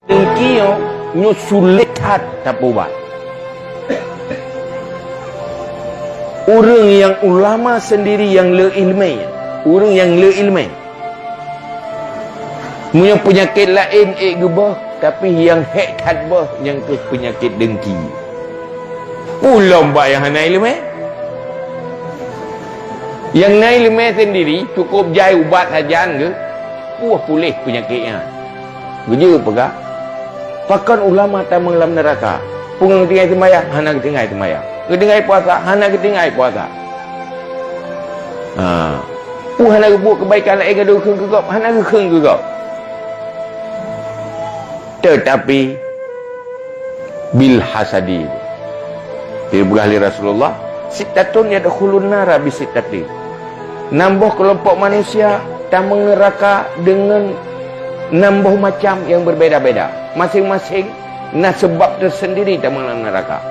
Dengki nyo sulit hat tak buat. Orang yang ulama sendiri yang le ilmi, orang yang le ilmi, punya penyakit lain gebah, tapi yang hek hadbah yang ke penyakit dengki. Lomba yang hana ilmi, yang naik ilmi sendiri cukup jai ubat hajan ke, puas pulih penyakitnya. Begitu pegak. Pakan ulama tamang dalam neraka. Pungang tinggai semayang, hana ketinggai semayang. Ketinggai puasa, hana ketinggai puasa. Hana kebuat kebaikan lain ke dukung kegop, hana kekeng kegop. Tetapi bil hasadi. Dibulahli Rasulullah, sitatun yadkhulun nara bisitati. Nambah kelompok manusia tamang neraka dengan nambah macam yang berbeza-beza. Masing-masing nak sebab tersendiri dalam neraka.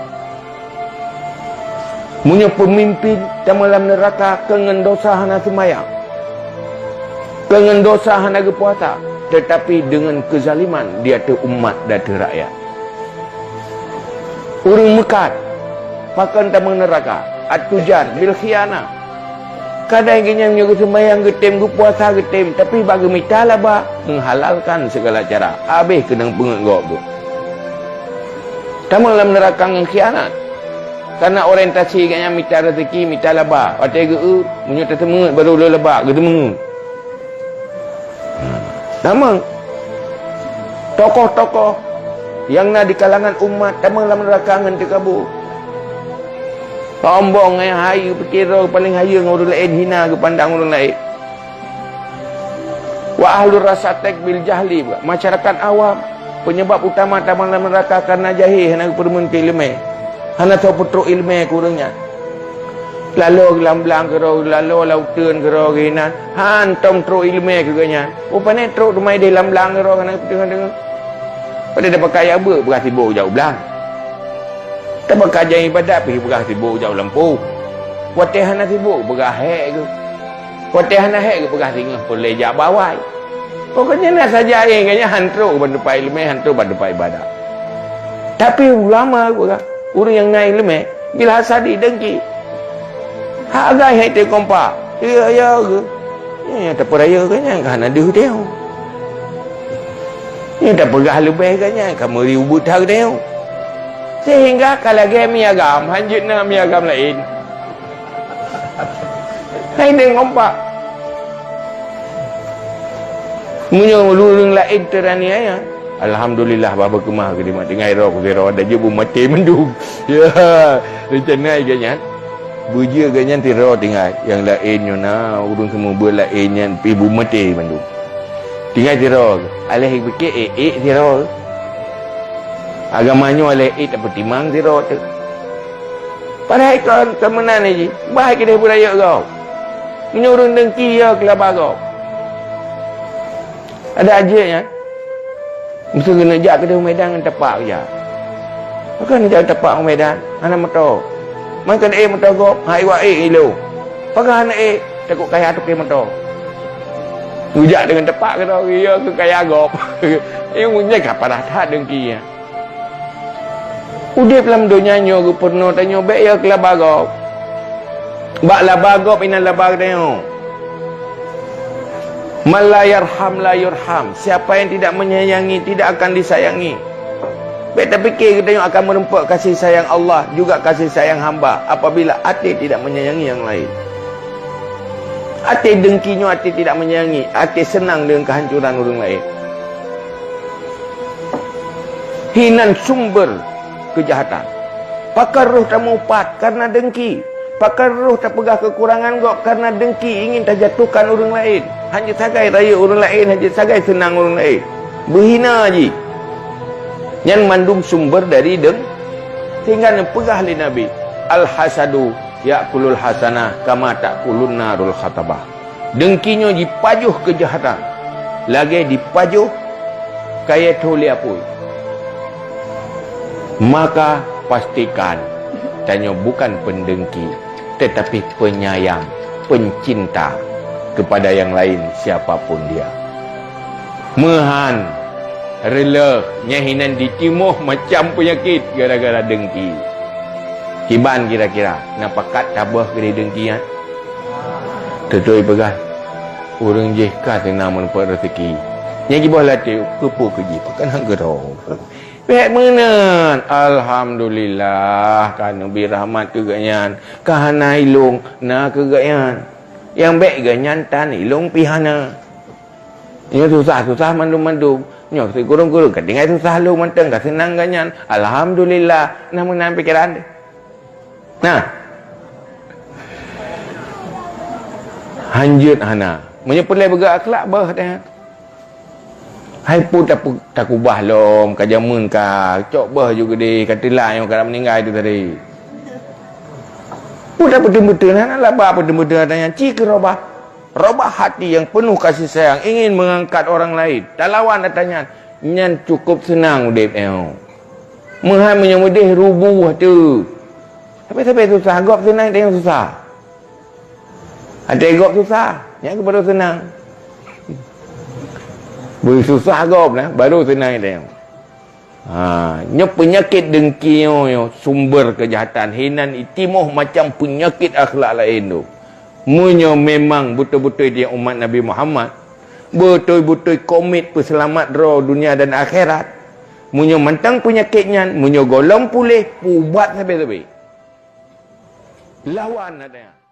Punya pemimpin dalam neraka dengan dosa hana semayang, dengan dosa hana puasa, tetapi dengan kezaliman dia tu umat dan tu rakyat. Orang mekat pakan dalam neraka, at-tujar bil khianah. Kadang kenyang nyo semayang getem ke puasa getem, tapi bagi mita lah ba menghalalkan segala cara. Habis kena pengegok tu. Tamu dalam neraka yang khianat. Karena orientasi kayaknya mita rezeki, mita laba. Watai ke munyo tertemu baru le laba ketemu. Nama tokoh-tokoh yang nak di kalangan umat tamu dalam neraka ngan terkabur. Sombong yang hayu perkira paling hayu dengan orang lain, hina ke pandang orang lain. Wa ahlur rasatek bil jahli, masyarakat awam penyebab utama taman dalam neraka karena jahil, hana permun ke ilmu, hana tahu putruk ilmu kurangnya. Lalu gelamblang ke roh, lalu lautan ke roh hinan, hantam truk ilmu ke ganya. Rupanya truk rumai dia lamblang ke roh hana dengar-dengar. Pada dapat kaya berarti bau jauh belang. Tak berkajian ibadat pergi berah sibuk jauh lampu. Watih hana sibuk berah hek ke. Watih hana hek ke berah tinggal boleh jak bawai. Pokoknya nak saja yang kayaknya hantu berdepan ilmu, hantu berdepan ibadat. Tapi ulama orang yang naik ilmu bila hasadi dengki. Hak agai hek te kompak. Ya ke. Ya tak peraya kanya hana dia teu. Ya tak perah lebih kanya kamu riubut hak teu. Sehingga kalau dia miagam, hanjut na miagam lain. Hai dia ngompak. Munyong lurung lain teraniaya. Alhamdulillah bapa kemah ke dimati ngai roh ke roh ada je bu mati mendung. Ya, rencana ganyan. Buja ganyan ti roh tinggal. Yang lainnya na urung semua berlainnya pi bu mati mendung. Tinggal ti roh. Alih fikir ti roh. Agamanya oleh tak bertimang zero tu. Padahal kan kemenan ni, baik dia budaya kau. Menyuruh dengki ya kelabah kau. Ada ajaknya. Mesti kena jak ke medan dengan tepak je. Bukan jak tepak medan, anak motor. Maka dia motor kau, hai wa ilo. Pakai anak takut kaya tu ke motor. Ujak dengan tepak ke tau, ya ke kaya gop. Ini punya kapan dah dengki ya. Udip dalam dunia nyo ke pernah tanya baik ya ke labagop. Bak labagop ina labag tanya. Man la yarham la yurham. Siapa yang tidak menyayangi tidak akan disayangi. Baik tak fikir kita akan merempak kasih sayang Allah juga kasih sayang hamba apabila hati tidak menyayangi yang lain. Hati dengkinya hati tidak menyayangi, hati senang dengan kehancuran orang lain. Hinan sumber kejahatan. Pakar roh tak mupat karena dengki. Pakar roh tak pegah kekurangan gok karena dengki ingin tak jatuhkan orang lain. Hanya sagai raya orang lain, hanya sagai senang orang lain. Berhina je. Yang mandum sumber dari deng. Sehingga pegah li Nabi. Al-hasadu ya'kulul hasanah kama ta'kulun narul khatabah. Dengkinya dipajuh kejahatan. Lagi dipajuh kaya tuli apui. Maka pastikan tanya bukan pendengki tetapi penyayang, pencinta kepada yang lain siapapun dia. Mehan rela nyahinan ditimuh macam penyakit gara-gara dengki. Kiban kira-kira napakat tabah kena dengki kan? Tetoi pegang. Orang jeka tenang mendapat rezeki. Yang kibah latih kepo kerja pakan hang gerong. Pihak menan. Alhamdulillah kan nabi rahmat keganyan. Kahana ilung na keganyan. Yang baik ganyan tan ilung pihana. Yang susah-susah mandum-mandum. Nyok si kurung-kurung ketinggai susah lu menteng ka senang ganyan. Alhamdulillah na menan pikiran dia. Nah. Hanjut hana. Menyepelai bergerak akhlak bah dah. Hai pun tak ubah lom kajamun ka. Cok bah juga deh katilah yang kadang meninggal itu tadi. Pun tak betul-betul nak labah betul-betul tanya cik robah. Robah hati yang penuh kasih sayang ingin mengangkat orang lain. Tak lawan datanya nyan cukup senang udip eo. Menghai menyemudih rubuh tu. Tapi susah gop senang dia yang susah. Ada gop susah. Yang baru senang. Boleh susah kau nah, baru senang dia. Nyok penyakit dengki yo sumber kejahatan hinan itimuh macam penyakit akhlak lain tu. Munyo memang betul-betul dia umat Nabi Muhammad. Betul-betul komit peselamat roh dunia dan akhirat. Munyo mantang penyakitnya, munyo golong pulih, ubat sampai-sampai. Lawan ada.